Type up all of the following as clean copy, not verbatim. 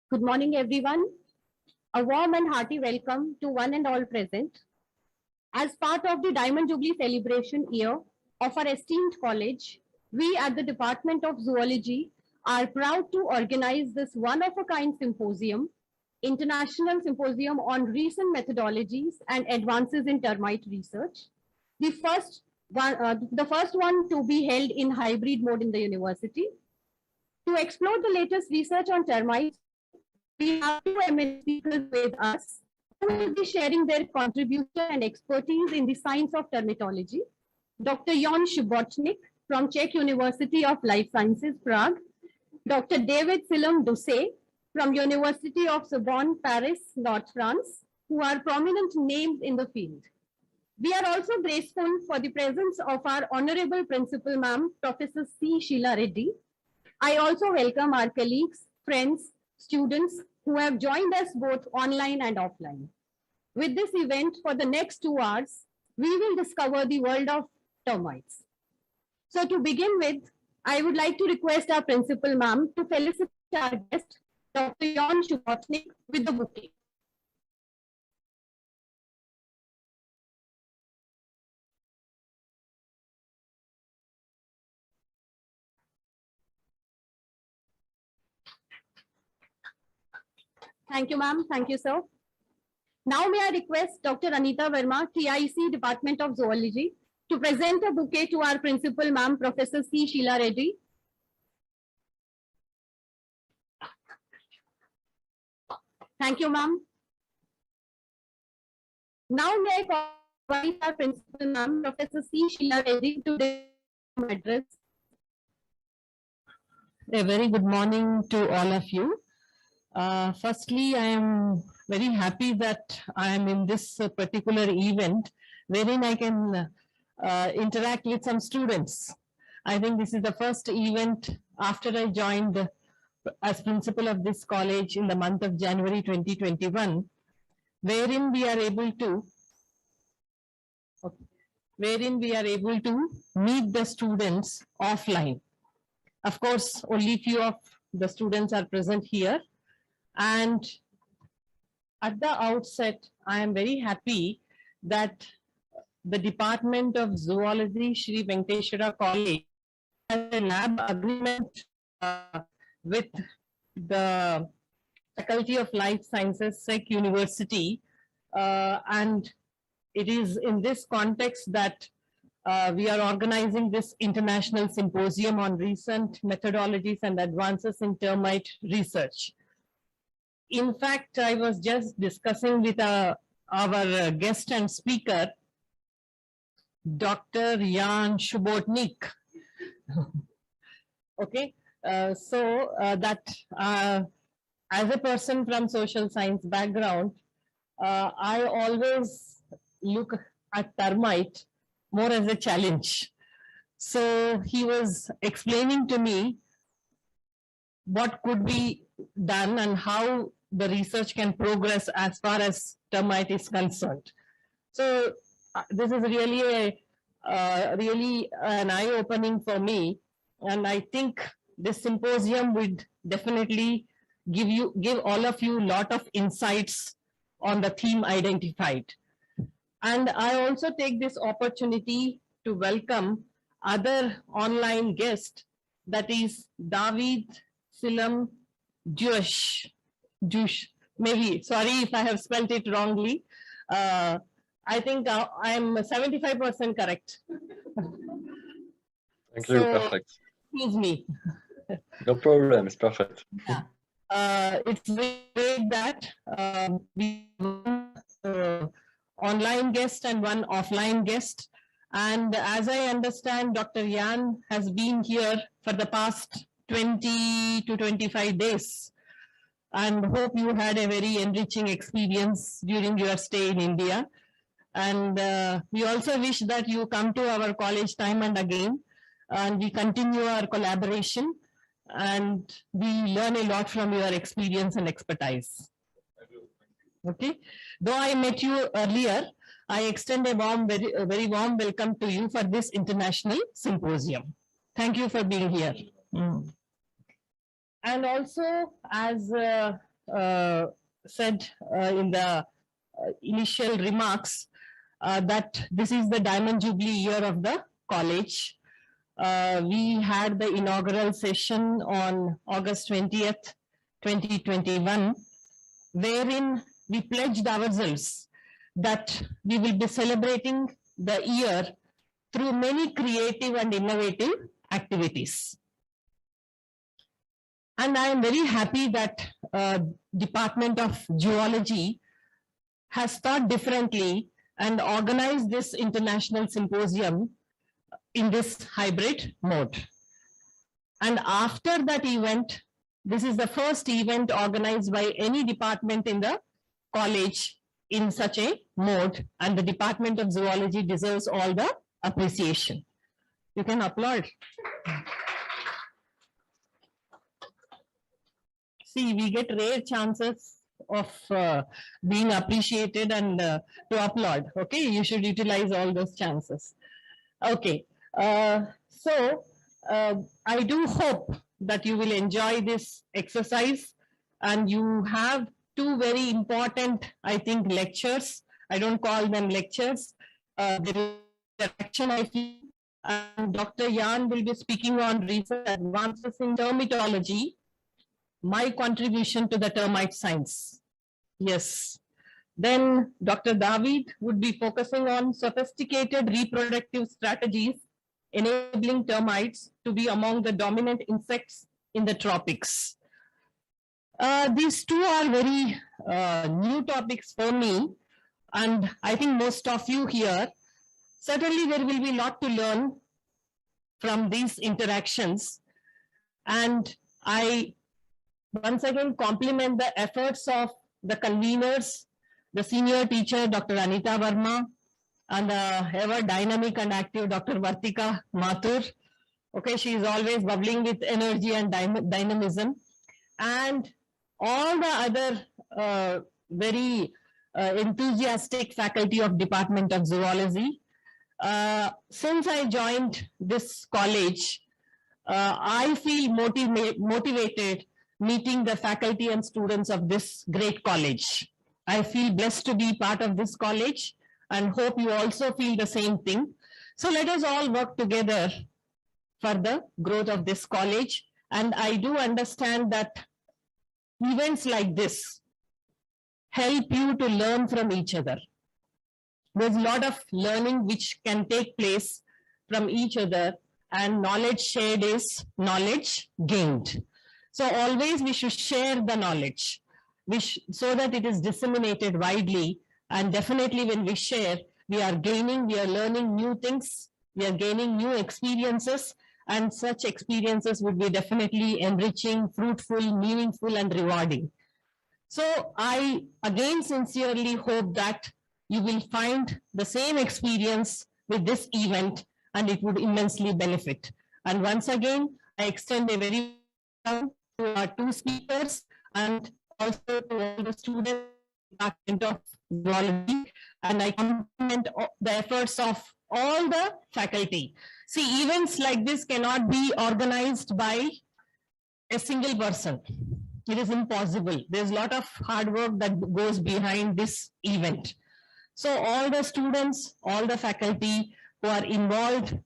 Good morning, everyone. A warm and hearty welcome to one and all present. As part of the Diamond Jubilee celebration year of our esteemed college, we at the Department of Zoology are proud to organize this one-of-a-kind symposium, International Symposium on Recent Methodologies and Advances in Termite Research. The first one to be held in hybrid mode in the university. To explore the latest research on termites, we have two eminent speakers with us who will be sharing their contribution and expertise in the science of termitology. Dr. Jan Subotnik from Czech University of Life Sciences, Prague. Dr. David Silom-Doucet from University of Sorbonne, Paris, North France, who are prominent names in the field. We are also grateful for the presence of our Honorable Principal Ma'am, Professor C. Sheila Reddy. I also welcome our colleagues, friends, students who have joined us both online and offline. With this event, for the next 2 hours, we will discover the world of termites. So to begin with, I would like to request our Principal Ma'am to felicitate our guest, Dr. Jan Subotnik, with the bouquet. Thank you, ma'am. Thank you, sir. Now may I request Dr. Anita Verma, TIC, Department of Zoology, to present a bouquet to our principal, ma'am, Professor C. Sheila Reddy. Thank you, ma'am. Now may I invite our principal, ma'am, Professor C. Sheila Reddy, to the address. A very good morning to all of you. Firstly, I am very happy that I am in this particular event wherein I can interact with some students. I think this is the first event after I joined as principal of this college in the month of January 2021, wherein we are able to meet the students offline. Of course, only few of the students are present here. And at the outset, I am very happy that the Department of Zoology, Sri Venkateswara College, has a lab agreement with the Faculty of Life Sciences, SEC University. And it is in this context that we are organizing this international symposium on recent methodologies and advances in termite research. In fact, I was just discussing with our guest and speaker, Dr. Jan Subotnik. Okay, that as a person from social science background, I always look at termite more as a challenge. So he was explaining to me what could be done and how the research can progress as far as termite is concerned. So this is really an eye-opening for me, and I think this symposium would definitely give all of you a lot of insights on the theme identified. And I also take this opportunity to welcome other online guests, that is David Silom-Doucet. Maybe, sorry if I have spelled it wrongly. I think I'm 75% correct. Thank you, perfect. Excuse me. No problem, it's perfect. Yeah. It's great that we have online guest and one offline guest. And as I understand, Dr. Jan has been here for the past 20 to 25 days. And hope you had a very enriching experience during your stay in India. And we also wish that you come to our college time and again, and we continue our collaboration, and we learn a lot from your experience and expertise. Okay. Though I met you earlier, I extend a very warm welcome to you for this international symposium. Thank you for being here. And also, as said in the initial remarks that this is the Diamond Jubilee year of the college. We had the inaugural session on August 20th, 2021, wherein we pledged ourselves that we will be celebrating the year through many creative and innovative activities. And I am very happy that Department of Zoology has thought differently and organized this international symposium in this hybrid mode. And after that event, this is the first event organized by any department in the college in such a mode, and the Department of Zoology deserves all the appreciation. You can applaud. See, we get rare chances of being appreciated and to applaud. Okay, you should utilize all those chances. Okay, so I do hope that you will enjoy this exercise, and you have two very important, I think, lectures. I don't call them lectures. There is interaction, I feel, and Dr. Yan will be speaking on recent advances in termitology, my contribution to the termite science. Yes. Then Dr. David would be focusing on sophisticated reproductive strategies enabling termites to be among the dominant insects in the tropics. These two are very new topics for me, and I think most of you here, certainly there will be a lot to learn from these interactions. And I once again compliment the efforts of the conveners, the senior teacher, Dr. Anita Verma, and the ever dynamic and active Dr. Vartika Mathur. Okay, she is always bubbling with energy and dynamism. And all the other very enthusiastic faculty of Department of Zoology. Since I joined this college, I feel motivated meeting the faculty and students of this great college. I feel blessed to be part of this college and hope you also feel the same thing. So let us all work together for the growth of this college. And I do understand that events like this help you to learn from each other. There's a lot of learning which can take place from each other, and knowledge shared is knowledge gained. So always we should share the knowledge so that it is disseminated widely. And definitely when we share, we are gaining, we are learning new things, we are gaining new experiences, and such experiences would be definitely enriching, fruitful, meaningful, and rewarding. So I again sincerely hope that you will find the same experience with this event, and it would immensely benefit. And once again, I extend a very welcome to our two speakers and also to all the students of Zoology, and I compliment the efforts of all the faculty. See, events like this cannot be organized by a single person. It is impossible. There's a lot of hard work that goes behind this event. So all the students, all the faculty who are involved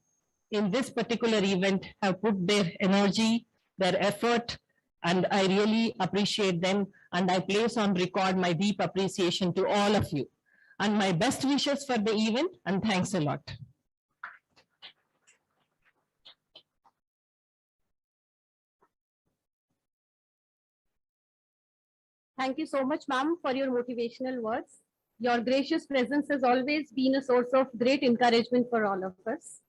in this particular event have put their energy, their effort, and I really appreciate them. And I place on record my deep appreciation to all of you. And my best wishes for the event, and thanks a lot. Thank you so much, ma'am, for your motivational words. Your gracious presence has always been a source of great encouragement for all of us.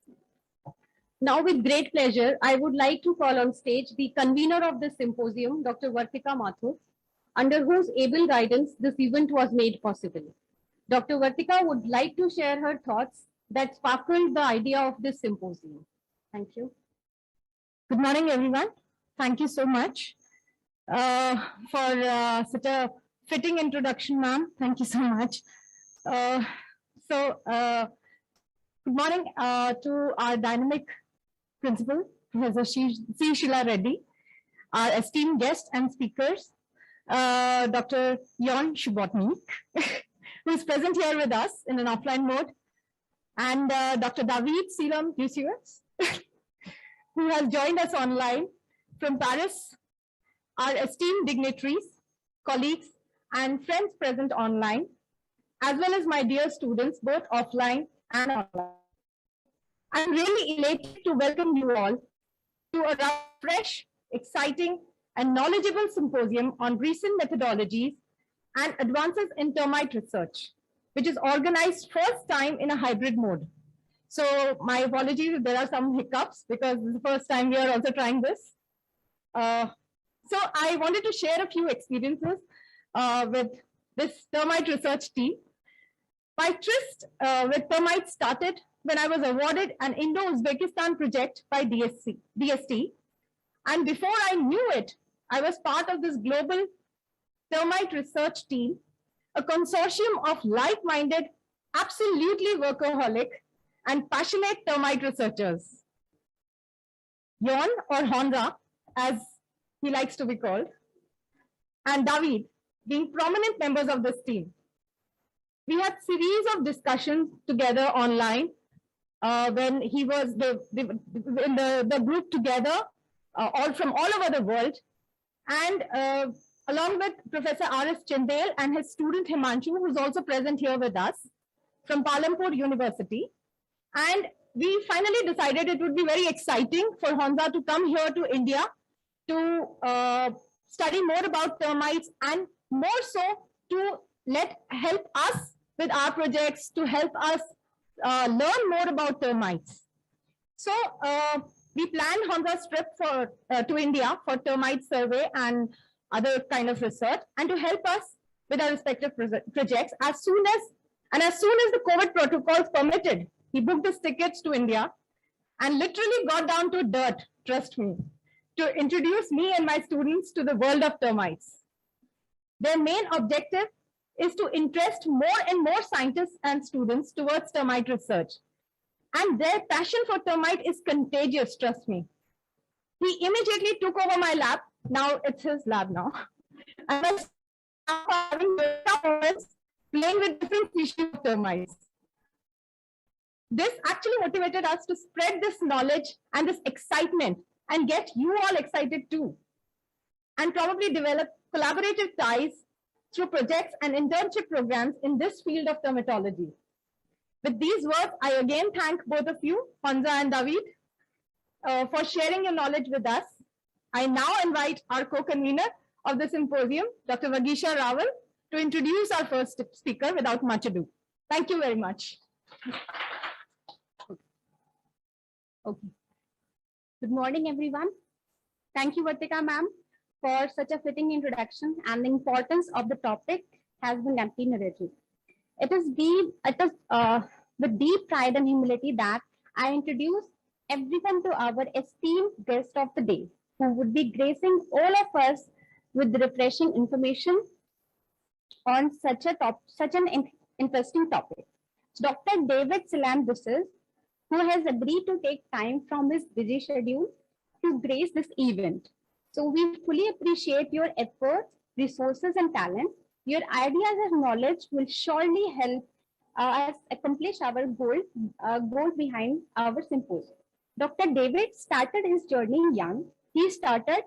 Now, with great pleasure, I would like to call on stage the convener of this symposium, Dr. Vartika Mathur, under whose able guidance this event was made possible. Dr. Vartika would like to share her thoughts that sparkled the idea of this symposium. Thank you. Good morning, everyone. Thank you so much for such a fitting introduction, ma'am. Thank you so much. Good morning to our dynamic principal, Professor C. Sheila Reddy, our esteemed guests and speakers, Dr. Jon Subotnik, who is present here with us in an offline mode, and Dr. David Selam Yusius, who has joined us online from Paris, our esteemed dignitaries, colleagues, and friends present online, as well as my dear students, both offline and online. I'm really elated to welcome you all to a fresh, exciting, and knowledgeable symposium on recent methodologies and advances in termite research, which is organized first time in a hybrid mode. So my apologies if there are some hiccups because this is the first time we are also trying this. So I wanted to share a few experiences with this termite research team. My tryst with termites started when I was awarded an Indo-Uzbekistan project by DST. And before I knew it, I was part of this global termite research team, a consortium of like-minded, absolutely workaholic and passionate termite researchers. Jon, or Honra, as he likes to be called, and David being prominent members of this team. We had series of discussions together online when he was in the group together, all from all over the world, and along with Professor R.S. Chandel and his student Himanshu, who is also present here with us from Palampur University. And we finally decided it would be very exciting for Honza to come here to India to study more about termites, and more so to help us with our projects, to help us learn more about termites. So we planned Honza's trip to India for termite survey and other kind of research, and to help us with our respective projects. As soon as the COVID protocols permitted, he booked his tickets to India and literally got down to dirt, trust me, to introduce me and my students to the world of termites. Their main objective is to interest more and more scientists and students towards termite research. And their passion for termite is contagious, trust me. He immediately took over my lab. Now it's his lab now. And I started having playing with different species of termites. This actually motivated us to spread this knowledge and this excitement and get you all excited too. And probably develop collaborative ties through projects and internship programs in this field of termitology. With these words, I again thank both of you, Honza and David, for sharing your knowledge with us. I now invite our co-convener of the symposium, Dr. Vagisha Rawal, to introduce our first speaker without much ado. Thank you very much. Okay. Good morning, everyone. Thank you, Vartika ma'am, for such a fitting introduction, and the importance of the topic has been amply narrated. It is with deep pride and humility that I introduce everyone to our esteemed guest of the day, who would be gracing all of us with refreshing information on such an interesting topic. Dr. David Selam Yusius, who has agreed to take time from his busy schedule to grace this event. So we fully appreciate your efforts, resources, and talent. Your ideas and knowledge will surely help us accomplish our goal behind our symposium. Dr. David started his journey young. He started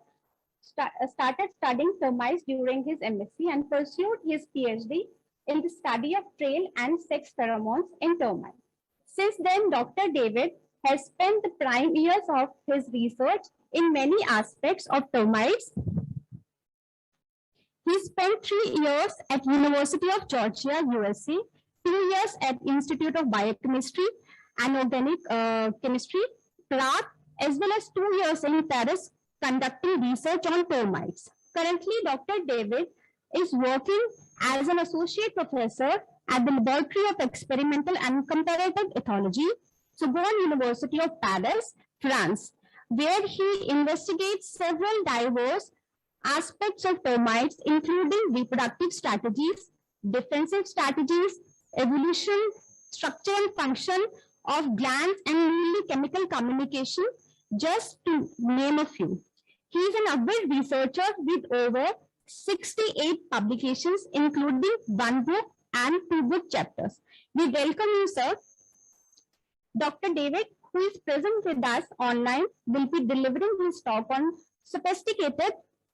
studying termites during his MSc and pursued his PhD in the study of trail and sex pheromones in termites. Since then, Dr. David has spent the prime years of his research in many aspects of termites. He spent 3 years at University of Georgia, USA, 2 years at Institute of Biochemistry and Organic Chemistry, Prague, as well as 2 years in Paris conducting research on termites. Currently, Dr. David is working as an associate professor at the Laboratory of Experimental and Comparative Ethology, Sorbonne University of Paris, France, where he investigates several diverse aspects of termites, including reproductive strategies, defensive strategies, evolution, structure and function of glands, and mainly chemical communication, just to name a few. He is an avid researcher with over 68 publications, including 1 book and 2 book chapters. We welcome you, sir. Dr. David, who is present with us online, will be delivering his talk on sophisticated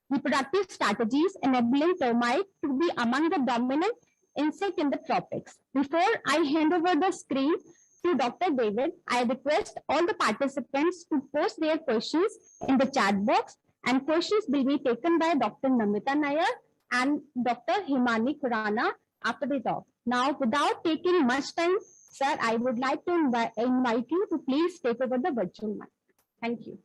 reproductive strategies enabling termite to be among the dominant insect in the tropics. Before I hand over the screen to Dr. David, I request all the participants to post their questions in the chat box, and questions will be taken by Dr. Namita Nair and Dr. Himani Khurana after the talk. Now, without taking much time, sir, I would like to invite you to please take over the virtual mic. Thank you.